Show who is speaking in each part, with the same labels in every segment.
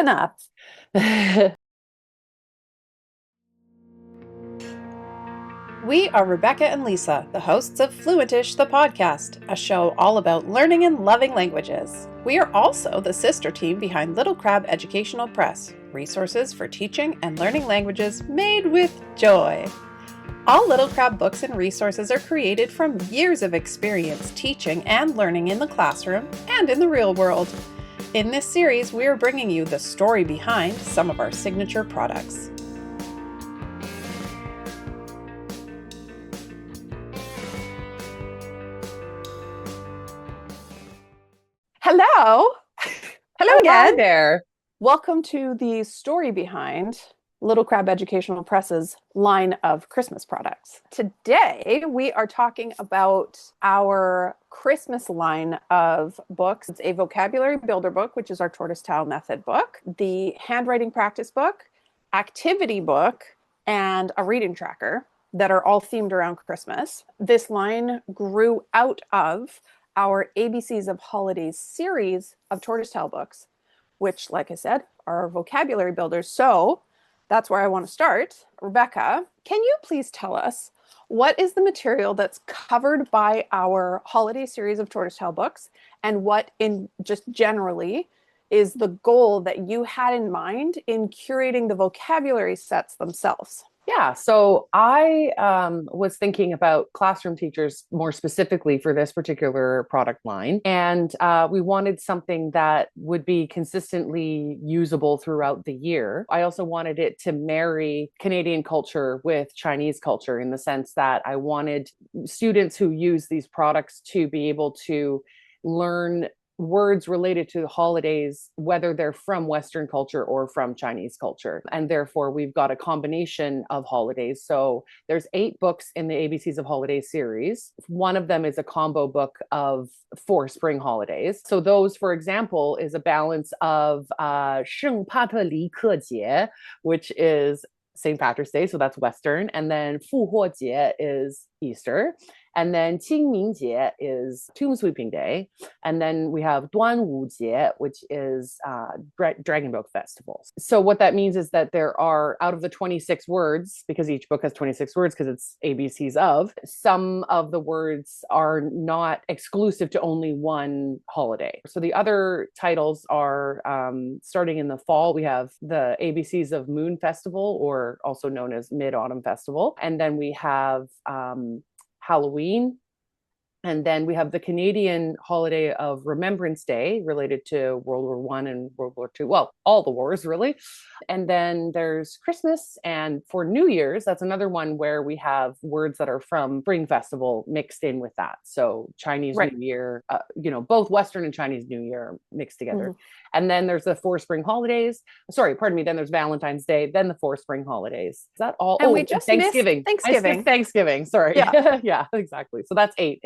Speaker 1: enough. We are Rebecca and Lisa, the hosts of Fluentish, the podcast, a show all about learning and loving languages. We are also the sister team behind Little Crab Educational Press, resources for teaching and learning languages made with joy. All Little Crab books and resources are created from years of experience teaching and learning in the classroom and in the real world. In this series, we are bringing you the story behind some of our signature products. Hello. Hello again.
Speaker 2: Hi there.
Speaker 1: Welcome to the story behind Little Crab Educational Press's line of Christmas products. Today, we are talking about our Christmas line of books. It's a vocabulary builder book, which is our Tortoise Tile Method book, the handwriting practice book, activity book, and a reading tracker that are all themed around Christmas. This line grew out of our ABCs of Holidays series of Tortoise Tile books, which, like I said, are vocabulary builders. So that's where I want to start. Rebecca, can you please tell us what is the material that's covered by our holiday series of Tortoise Tile books, and what in just generally is the goal that you had in mind in curating the vocabulary sets themselves?
Speaker 2: Yeah, so I was thinking about classroom teachers more specifically for this particular product line. And we wanted something that would be consistently usable throughout the year. I also wanted it to marry Canadian culture with Chinese culture, in the sense that I wanted students who use these products to be able to learn words related to the holidays, whether they're from Western culture or from Chinese culture. And therefore, we've got a combination of holidays. So there's 8 books in the ABCs of Holidays series. One of them is a combo book of 4 spring holidays. So those, for example, is a balance of 圣帕特里克节, which is St. Patrick's Day, so that's Western. And then 复活节 is Easter. And then 清明节 is Tomb Sweeping Day. And then we have 端午节, which is Dragon Boat Festivals. So what that means is that there are, out of the 26 words, because each book has 26 words because it's ABCs of, some of the words are not exclusive to only one holiday. So the other titles are, starting in the fall, we have the ABCs of Moon Festival, or also known as Mid-Autumn Festival. And then we have Halloween. And then we have the Canadian holiday of Remembrance Day, related to World War I and World War II. Well, all the wars, really. And then there's Christmas. And for New Year's, that's another one where we have words that are from Spring Festival mixed in with that. So Chinese New Year, both Western and Chinese New Year mixed together. Mm-hmm. And then there's the 4 spring holidays. Sorry, pardon me. Then there's Valentine's Day, then the 4 spring holidays. Is that all?
Speaker 1: And we just
Speaker 2: Thanksgiving.
Speaker 1: Thanksgiving.
Speaker 2: Sorry.
Speaker 1: Yeah.
Speaker 2: Yeah, exactly. So that's 8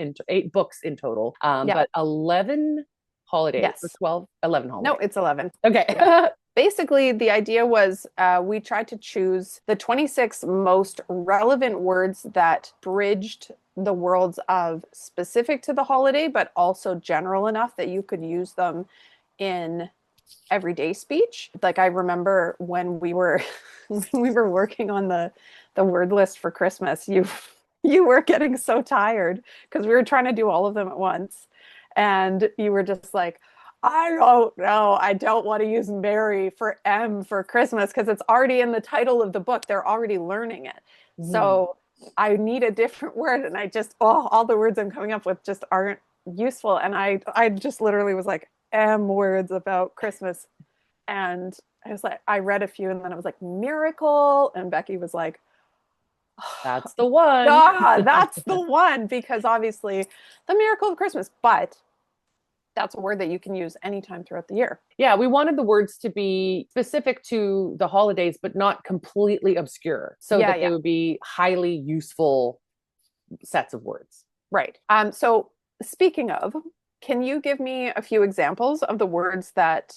Speaker 2: books in total. But 11 holidays.
Speaker 1: Yes.
Speaker 2: 11 holidays.
Speaker 1: No, it's 11.
Speaker 2: Okay.
Speaker 1: Yeah. Basically, the idea was we tried to choose the 26 most relevant words that bridged the worlds of specific to the holiday, but also general enough that you could use them in everyday speech. Like, I remember when we were working on the word list for Christmas, you were getting so tired because we were trying to do all of them at once. And you were just like, I don't know. I don't want to use Mary for M for Christmas because it's already in the title of the book. They're already learning it. Mm. So I need a different word. And I just, all the words I'm coming up with just aren't useful. And I just literally was like, M words about Christmas. And I was like, I read a few and then I was like, miracle. And Becky was like,
Speaker 2: that's the one.
Speaker 1: That's the one, because obviously the miracle of Christmas, but that's a word that you can use anytime throughout the year.
Speaker 2: Yeah, we wanted the words to be specific to the holidays, but not completely obscure, so that they would be highly useful sets of words.
Speaker 1: Right. So speaking of, can you give me a few examples of the words that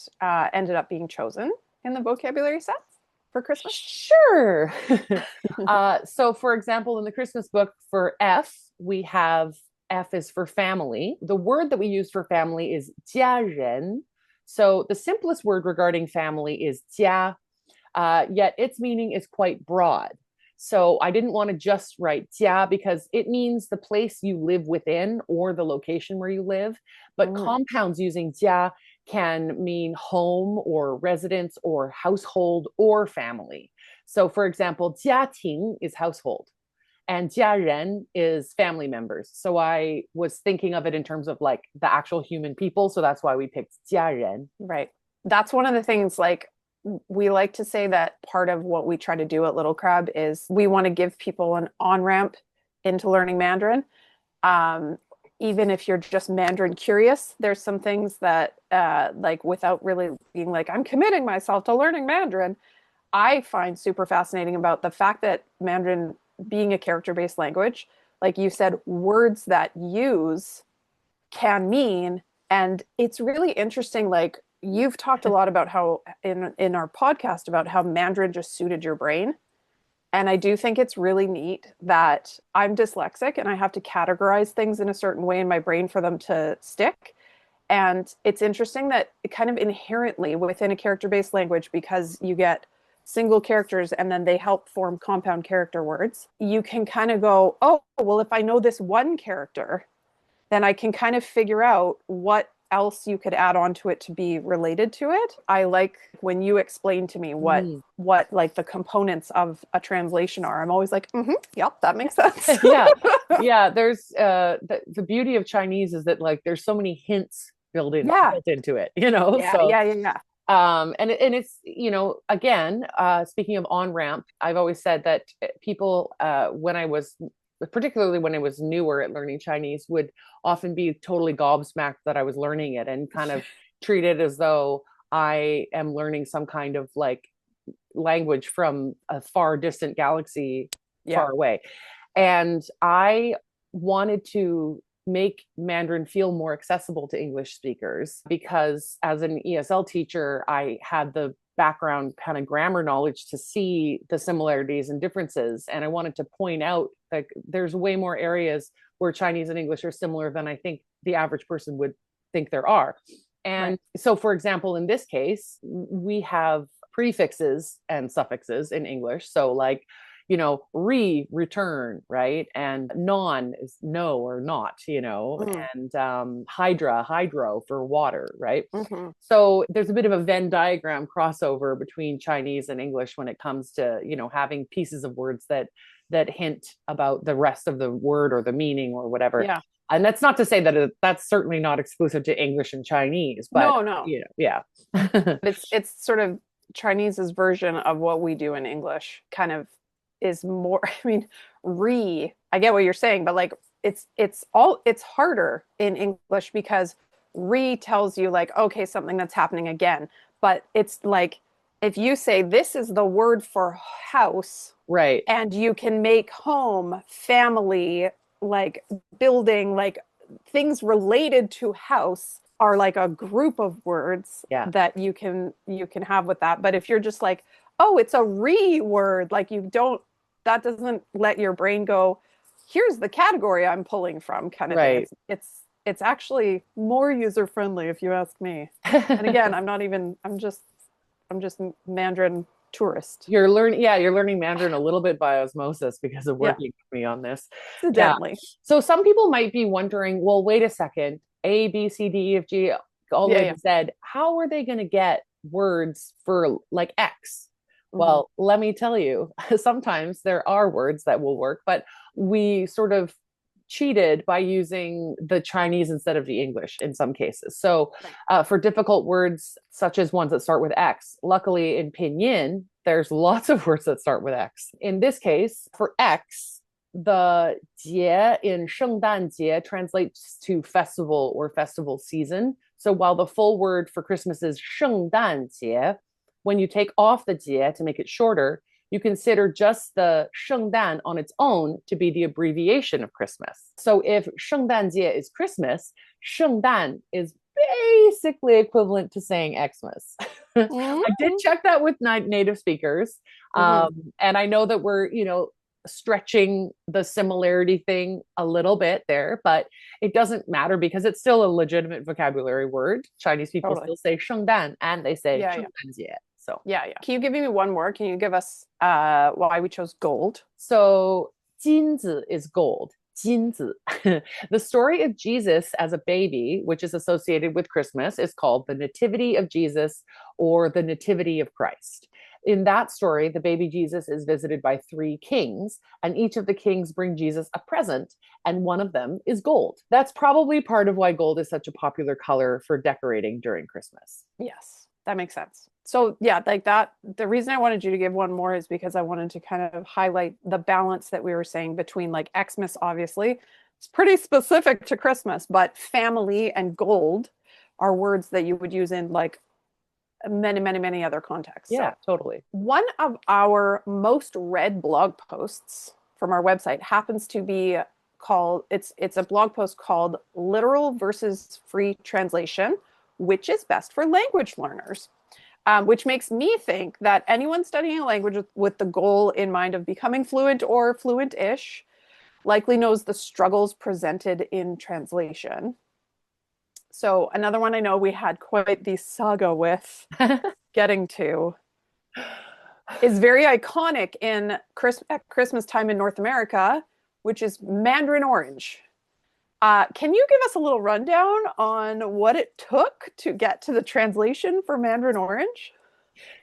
Speaker 1: ended up being chosen in the vocabulary sets for Christmas?
Speaker 2: Sure. So for example, in the Christmas book for F, we have F is for family. The word that we use for family is 家人. So the simplest word regarding family is jia, yet its meaning is quite broad. So I didn't want to just write jia because it means the place you live within or the location where you live. But
Speaker 1: Mm.
Speaker 2: compounds using jia can mean home or residence or household or family. So for example, 家庭 is household and 家人 is family members. So I was thinking of it in terms of like the actual human people. So that's why we picked 家人.
Speaker 1: Right. That's one of the things, like, we like to say that part of what we try to do at Little Crab is we want to give people an on-ramp into learning Mandarin. Um, Even if you're just Mandarin curious, there's some things that, like, without really being like, I'm committing myself to learning Mandarin, I find super fascinating about the fact that Mandarin, being a character-based language, like you said, words that use can mean, and it's really interesting. Like, you've talked a lot about how in our podcast about how Mandarin just suited your brain. And I do think it's really neat that I'm dyslexic and I have to categorize things in a certain way in my brain for them to stick. And it's interesting that it kind of inherently within a character-based language, because you get single characters and then they help form compound character words, you can kind of go, oh, well, if I know this one character, then I can kind of figure out what else you could add on to it to be related to it. I like when you explain to me
Speaker 2: Mm.
Speaker 1: what like the components of a translation are. I'm always like, yep, that makes sense.
Speaker 2: Yeah. Yeah. There's the beauty of Chinese is that like there's so many hints
Speaker 1: Yeah.
Speaker 2: built into it, you know?
Speaker 1: Yeah,
Speaker 2: So
Speaker 1: yeah, yeah, yeah.
Speaker 2: and it's, you know, again, speaking of on ramp, I've always said that people, when I was, particularly when I was newer at learning Chinese, would often be totally gobsmacked that I was learning it and kind of treat it as though I am learning some kind of like language from a far distant galaxy
Speaker 1: Yeah.
Speaker 2: far away. And I wanted to make Mandarin feel more accessible to English speakers because as an ESL teacher, I had the background kind of grammar knowledge to see the similarities and differences. And I wanted to point out that there's way more areas where Chinese and English are similar than I think the average person would think there are. And
Speaker 1: Right.
Speaker 2: so, for example, in this case, we have prefixes and suffixes in English. So, like, you know, return, right? And non is no or not, you know,
Speaker 1: Mm.
Speaker 2: and hydro for water, right?
Speaker 1: Mm-hmm.
Speaker 2: So there's a bit of a Venn diagram crossover between Chinese and English when it comes to, you know, having pieces of words that hint about the rest of the word or the meaning or whatever.
Speaker 1: Yeah.
Speaker 2: And that's not to say that that's certainly not exclusive to English and Chinese, but
Speaker 1: No, no.
Speaker 2: you know, yeah.
Speaker 1: It's sort of Chinese's version of what we do in English, kind of is more, I mean, I get what you're saying, but like it's harder in English because tells you like, okay, something that's happening again. But it's like if you say this is the word for house,
Speaker 2: Right.
Speaker 1: and you can make home, family, like building, like things related to house are like a group of words
Speaker 2: Yeah.
Speaker 1: that you can have with that. But if you're just like, oh, it's a word, like you don't, that doesn't let your brain go, here's the category I'm pulling from, kind of thing.
Speaker 2: Right.
Speaker 1: It's actually more user friendly if you ask me. And again, I'm just Mandarin tourist.
Speaker 2: You're learning Mandarin a little bit by osmosis because of
Speaker 1: Yeah,
Speaker 2: working with me on this. Yeah.
Speaker 1: incidentally.
Speaker 2: So some people might be wondering, well, wait a second, A, B, C, D, E, F, G, all the
Speaker 1: Yeah,
Speaker 2: way
Speaker 1: yeah.
Speaker 2: to Z, how are they going to get words for like X?
Speaker 1: Hmm.
Speaker 2: Well, let me tell you, sometimes there are words that will work, but we sort of cheated by using the Chinese instead of the English in some cases. So,
Speaker 1: Right.
Speaker 2: for difficult words, such as ones that start with X, luckily in Pinyin, there's lots of words that start with X. In this case, for X, the 节 in 圣诞节 translates to festival or festival season. So while the full word for Christmas is 圣诞节, when you take off the 节 to make it shorter, you consider just the 圣诞 on its own to be the abbreviation of Christmas. So if 圣诞节 is Christmas, 圣诞 is basically equivalent to saying Xmas. I did
Speaker 1: Mm-hmm.
Speaker 2: check that with native speakers.
Speaker 1: Mm-hmm.
Speaker 2: And I know that we're, you know, stretching the similarity thing a little bit there, but it doesn't matter because it's still a legitimate vocabulary word. Chinese people
Speaker 1: Totally.
Speaker 2: still say 圣诞 and they say
Speaker 1: Yeah,
Speaker 2: 圣
Speaker 1: yeah.
Speaker 2: 诞节. So,
Speaker 1: Yeah, yeah. Can you give me one more? Can you give us why we chose gold?
Speaker 2: so 金子 is gold. 金子. The story of Jesus as a baby, which is associated with Christmas, is called the Nativity of Jesus or the Nativity of Christ. In that story, the baby Jesus is visited by three kings, and each of the kings bring Jesus a present, and one of them is gold. That's probably part of why gold is such a popular color for decorating during Christmas.
Speaker 1: Yes, that makes sense. So yeah, like that, the reason I wanted you to give one more is because I wanted to kind of highlight the balance that we were saying between like Xmas, obviously, it's pretty specific to Christmas, but family and gold are words that you would use in like many, many, many other contexts.
Speaker 2: Yeah,
Speaker 1: So
Speaker 2: totally.
Speaker 1: one of our most read blog posts from our website happens to be called, it's a blog post called Literal versus Free Translation, which is best for language learners. Which makes me think that anyone studying a language with the goal in mind of becoming fluent or fluent-ish likely knows the struggles presented in translation. So another one I know we had quite the saga with getting to is very iconic in at Christmas time in North America, which is Mandarin orange. Can you give us a little rundown on what it took to get to the translation for Mandarin orange?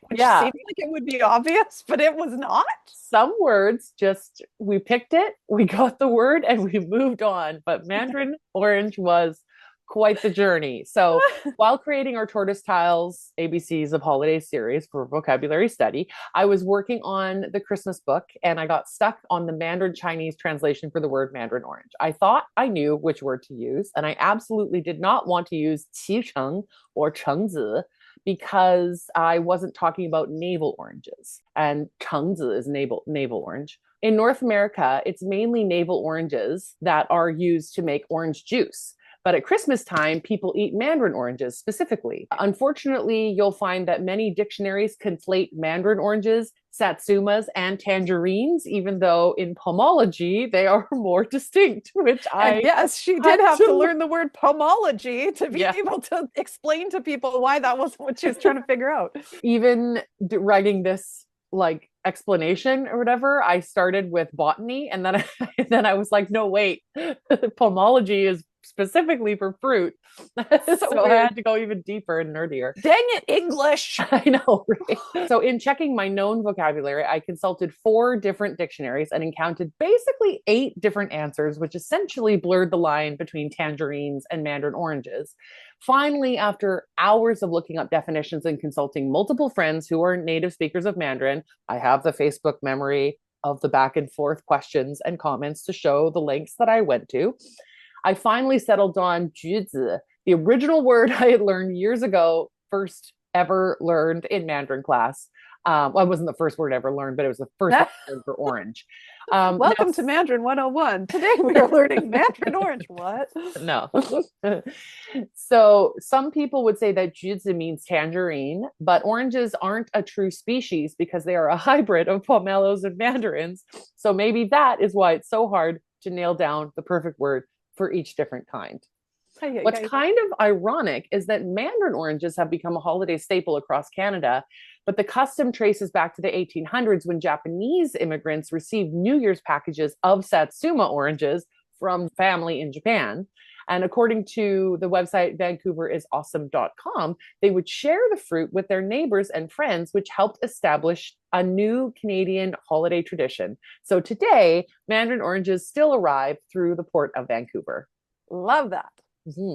Speaker 1: Which
Speaker 2: Yeah,
Speaker 1: seemed like it would be obvious, but it was not.
Speaker 2: some words just, we picked it, we got the word, and we moved on. But Mandarin orange was quite the journey. So while creating our Tortoise Tiles ABCs of Holiday series for vocabulary study, I was working on the Christmas book and I got stuck on the Mandarin Chinese translation for the word Mandarin orange. I thought I knew which word to use, and I absolutely did not want to use qicheng or chengzi because I wasn't talking about navel oranges, and chengzi is navel orange. In North America, it's mainly navel oranges that are used to make orange juice. But at Christmas time, people eat Mandarin oranges specifically. Unfortunately, you'll find that many dictionaries conflate Mandarin oranges, satsumas, and tangerines, even though in pomology they are more distinct, which
Speaker 1: And
Speaker 2: I
Speaker 1: yes, she
Speaker 2: had
Speaker 1: did have to
Speaker 2: to
Speaker 1: learn the word pomology to be
Speaker 2: yeah.
Speaker 1: able to explain to people why that wasn't what she was trying to figure out.
Speaker 2: Even writing this like explanation or whatever, I started with botany, and then then I was like, no, wait, pomology is specifically for fruit. So I had to go even deeper and nerdier.
Speaker 1: Dang it, English.
Speaker 2: I know, right? So in checking my known vocabulary, I consulted 4 different dictionaries and encountered basically 8 different answers, which essentially blurred the line between tangerines and Mandarin oranges. Finally, after hours of looking up definitions and consulting multiple friends who are native speakers of Mandarin, I have the Facebook memory of the back and forth questions and comments to show the links that I went to. I finally settled on 橘子, the original word I had learned years ago, first ever learned in Mandarin class. Well, it wasn't the first word I ever learned, but it was the first word for orange.
Speaker 1: Welcome to Mandarin 101. Today we are learning Mandarin orange. What?
Speaker 2: No. So some people would say that 橘子 means tangerine, but oranges aren't a true species because they are a hybrid of pomelos and mandarins. So maybe that is why it's so hard to nail down the perfect word for each different kind. What's kind of ironic is that Mandarin oranges have become a holiday staple across Canada, but the custom traces back to the 1800s when Japanese immigrants received New Year's packages of Satsuma oranges from family in Japan. And according to the website vancouverisawesome.com, they would share the fruit with their neighbors and friends, which helped establish a new Canadian holiday tradition. So today, Mandarin oranges still arrive through the port of Vancouver.
Speaker 1: Love that.
Speaker 2: Mm-hmm.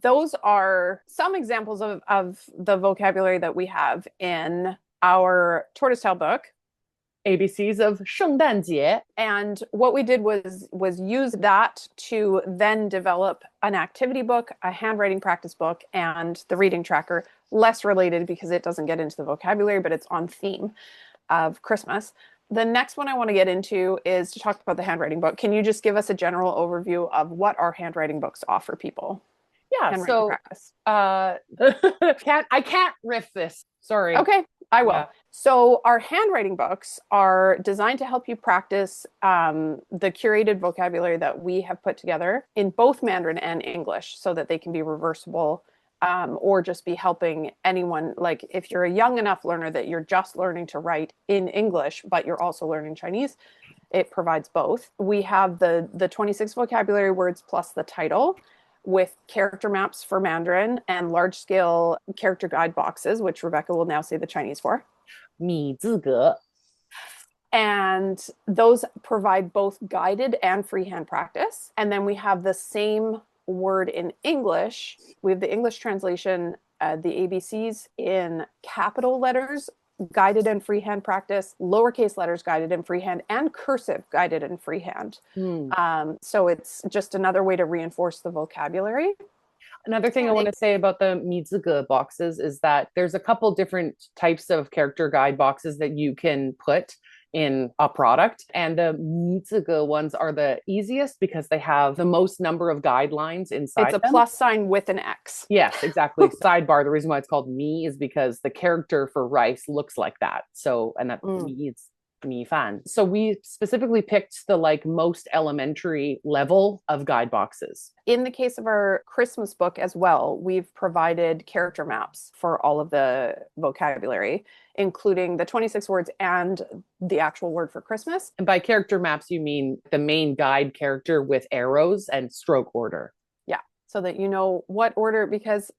Speaker 1: Those are some examples of the vocabulary that we have in our Tortoise Tile book.
Speaker 2: ABCs of 圣诞节.
Speaker 1: And what we did was use that to then develop an activity book, a handwriting practice book, and the reading tracker, less related because it doesn't get into the vocabulary, but it's on theme of Christmas. The next one I want to get into is to talk about the handwriting book. Can you just give us a general overview of what our handwriting books offer people?
Speaker 2: Yeah, so
Speaker 1: practice.
Speaker 2: I can't riff this. Sorry.
Speaker 1: Okay. I
Speaker 2: Yeah.
Speaker 1: will. So, our handwriting books are designed to help you practice the curated vocabulary that we have put together in both Mandarin and English so that they can be reversible or just be helping anyone. Like, if you're a young enough learner that you're just learning to write in English, but you're also learning Chinese, it provides both. We have the 26 vocabulary words plus the title with character maps for Mandarin and large scale character guide boxes, which Rebecca will now say the Chinese for.
Speaker 2: 米字格.
Speaker 1: And those provide both guided and freehand practice. And then we have the same word in English. We have the English translation, the ABCs in capital letters, guided and freehand practice, lowercase letters guided and freehand, and cursive guided and freehand. So it's just another way to reinforce the vocabulary.
Speaker 2: Another thing I want to say about the 米字格 boxes is that there's a couple different types of character guide boxes that you can put in a product. And the 米字格 ones are the easiest because they have the most number of guidelines inside
Speaker 1: It's a
Speaker 2: them.
Speaker 1: plus sign with an X.
Speaker 2: Yes, exactly. Sidebar, the reason why it's called mi is because the character for rice looks like that. So, and that mi is mi fan. So we specifically picked the like most elementary level of guide boxes.
Speaker 1: In the case of our Christmas book as well, we've provided character maps for all of the vocabulary, including the 26 words and the actual word for Christmas.
Speaker 2: And by character maps, you mean the main guide character with arrows and stroke order.
Speaker 1: Yeah, so that you know what order, because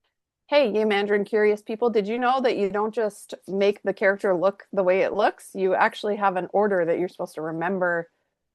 Speaker 1: hey, you Mandarin curious people, did you know that you don't just make the character look the way it looks? You actually have an order that you're supposed to remember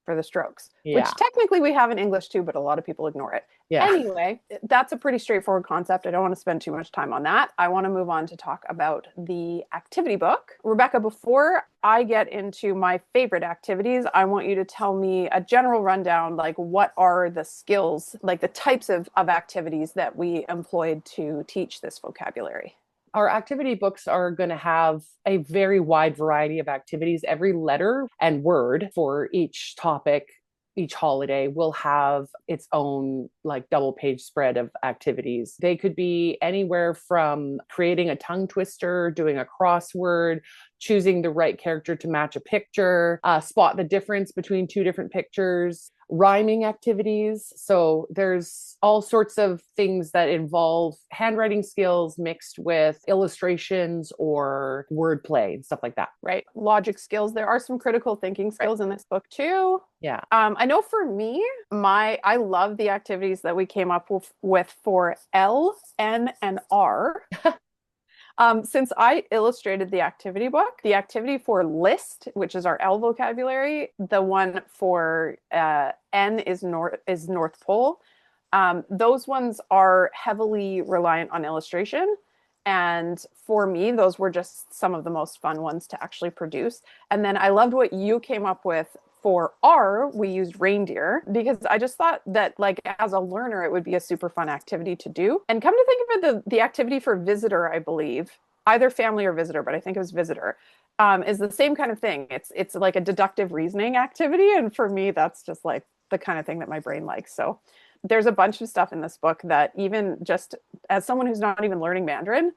Speaker 1: for the strokes, which technically we have in English too, but a lot of people ignore it.
Speaker 2: Yeah.
Speaker 1: Anyway, that's a pretty straightforward concept. I don't want to spend too much time on that. I want to move on to talk about the activity book. Rebecca, before I get into my favorite activities, I want you to tell me a general rundown, like what are the skills, like the types of activities that we employed to teach this vocabulary.
Speaker 2: Our activity books are going to have a very wide variety of activities. Every letter and word for each topic, each holiday will have its own like double page spread of activities. They could be anywhere from creating a tongue twister, doing a crossword, choosing the right character to match a picture, spot the difference between two different pictures, rhyming activities. So there's all sorts of things that involve handwriting skills mixed with illustrations or wordplay and stuff like that.
Speaker 1: Right. Logic skills. There are some critical thinking skills in this book too.
Speaker 2: Yeah.
Speaker 1: I know for me, I love the activities that we came up with for L, N, and R. Since I illustrated the activity book, the activity for list, which is our L vocabulary, the one for N is North Pole. Those ones are heavily reliant on illustration. And for me, those were just some of the most fun ones to actually produce. And then I loved what you came up with for R. We used reindeer because I just thought that, like, as a learner, it would be a super fun activity to do. And come to think of it, the activity for visitor, I believe, either family or visitor, but I think it was visitor, is the same kind of thing. It's like a deductive reasoning activity. And for me, that's just like the kind of thing that my brain likes. So there's a bunch of stuff in this book that even just as someone who's not even learning Mandarin,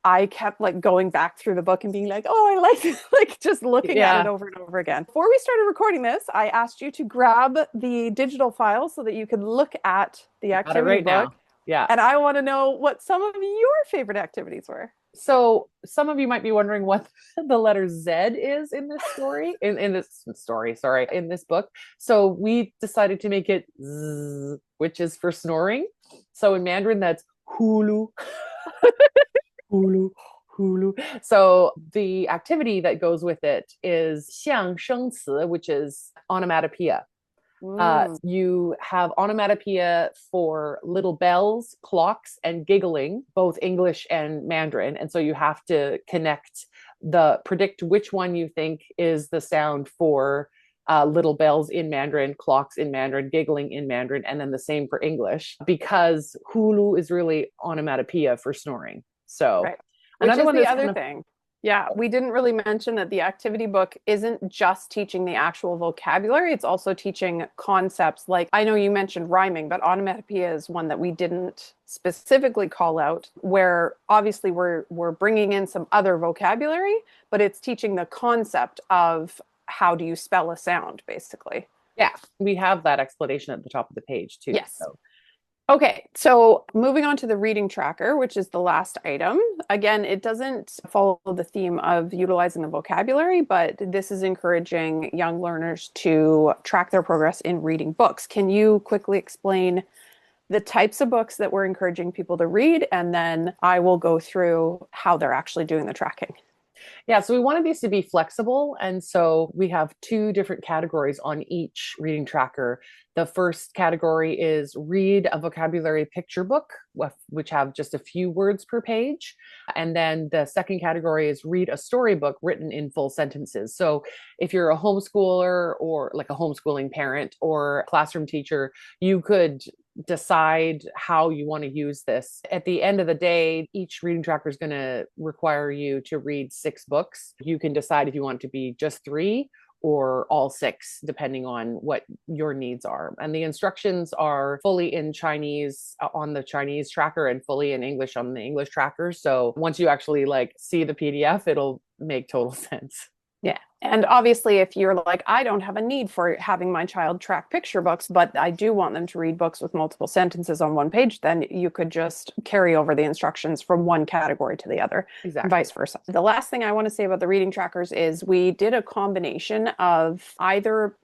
Speaker 1: I kept like going back through the book and being like, oh, I like it, like just looking at it over and over again. Before we started recording this, I asked you to grab the digital file so that you could look at the activity book.
Speaker 2: Now. Yeah.
Speaker 1: And I want to know what some of your favorite activities were.
Speaker 2: So some of you might be wondering what the letter Z is in this story, in this book. So we decided to make it Z, which is for snoring. So in Mandarin, that's hulu. Hulu, hulu. So the activity that goes with it is 象声词, which is onomatopoeia. You have onomatopoeia for little bells, clocks, and giggling, both English and Mandarin. And so you have to predict which one you think is the sound for little bells in Mandarin, clocks in Mandarin, giggling in Mandarin, and then the same for English, because hulu is really onomatopoeia for snoring. So
Speaker 1: right. Which is the other thing. Yeah, we didn't really mention that the activity book isn't just teaching the actual vocabulary, it's also teaching concepts like, I know you mentioned rhyming, but onomatopoeia is one that we didn't specifically call out, where obviously we're bringing in some other vocabulary, but it's teaching the concept of how do you spell a sound, basically.
Speaker 2: Yeah, we have that explanation at the top of the page too.
Speaker 1: Yes.
Speaker 2: So
Speaker 1: Okay, so moving on to the reading tracker, which is the last item. Again, it doesn't follow the theme of utilizing the vocabulary, but this is encouraging young learners to track their progress in reading books. Can you quickly explain the types of books that we're encouraging people to read? And then I will go through how they're actually doing the tracking.
Speaker 2: yeah, so we wanted these to be flexible. And so we have two different categories on each reading tracker. The first category is read a vocabulary picture book, which have just a few words per page. And then the second category is read a storybook written in full sentences. So if you're a homeschooler or like a homeschooling parent or classroom teacher, you could decide how you want to use this. At the end of the day, each reading tracker is going to require you to read 6 books. You can decide if you want it to be just 3 or all 6, depending on what your needs are. And the instructions are fully in Chinese on the Chinese tracker and fully in English on the English tracker. So once you actually like see the PDF, it'll make total sense.
Speaker 1: Yeah. And obviously, if you're like, I don't have a need for having my child track picture books, but I do want them to read books with multiple sentences on one page, then you could just carry over the instructions from one category to the other,
Speaker 2: Exactly.
Speaker 1: and vice versa. The last thing I want to say about the reading trackers is we did a combination of either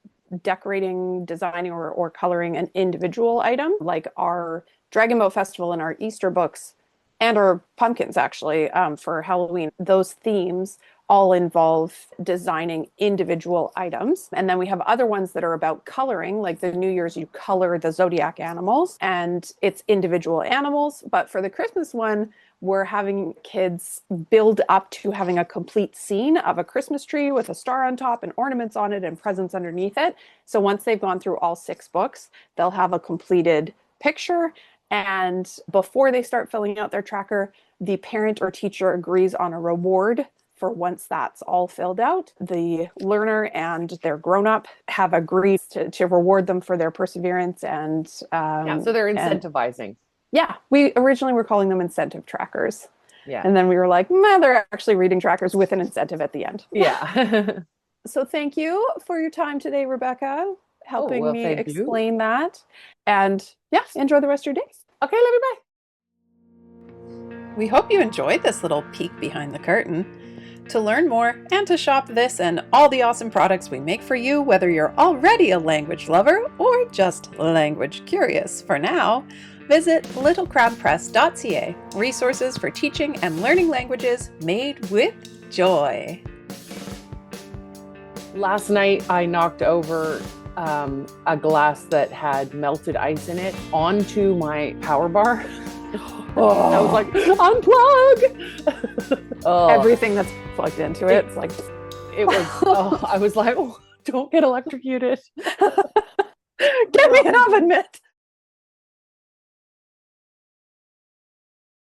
Speaker 1: decorating, designing, or coloring an individual item, like our Dragon Boat Festival and our Easter books and our pumpkins, actually, for Halloween. Those themes all involve designing individual items. And then we have other ones that are about coloring, like the New Year's, you color the zodiac animals and it's individual animals. But for the Christmas one, we're having kids build up to having a complete scene of a Christmas tree with a star on top and ornaments on it and presents underneath it. So once they've gone through all 6 books, they'll have a completed picture. And before they start filling out their tracker, the parent or teacher agrees on a reward for once that's all filled out. The learner and their grown-up have agreed to reward them for their perseverance. And
Speaker 2: yeah, so they're incentivizing.
Speaker 1: Yeah, we originally were calling them incentive trackers.
Speaker 2: Yeah.
Speaker 1: And then we were like, they're actually reading trackers with an incentive at the end.
Speaker 2: Yeah.
Speaker 1: So thank you for your time today, Rebecca, helping me explain that. And yeah, enjoy the rest of your day.
Speaker 2: Okay, love you, bye.
Speaker 1: We hope you enjoyed this little peek behind the curtain. To learn more and to shop this and all the awesome products we make for you, whether you're already a language lover or just language curious for now, visit littlecrabpress.ca, resources for teaching and learning languages made with joy.
Speaker 2: Last night I knocked over a glass that had melted ice in it onto my power bar. I was like, unplug!
Speaker 1: Everything that's plugged into it, it's like,
Speaker 2: it was, I was like, don't get electrocuted.
Speaker 1: Get me an oven mitt.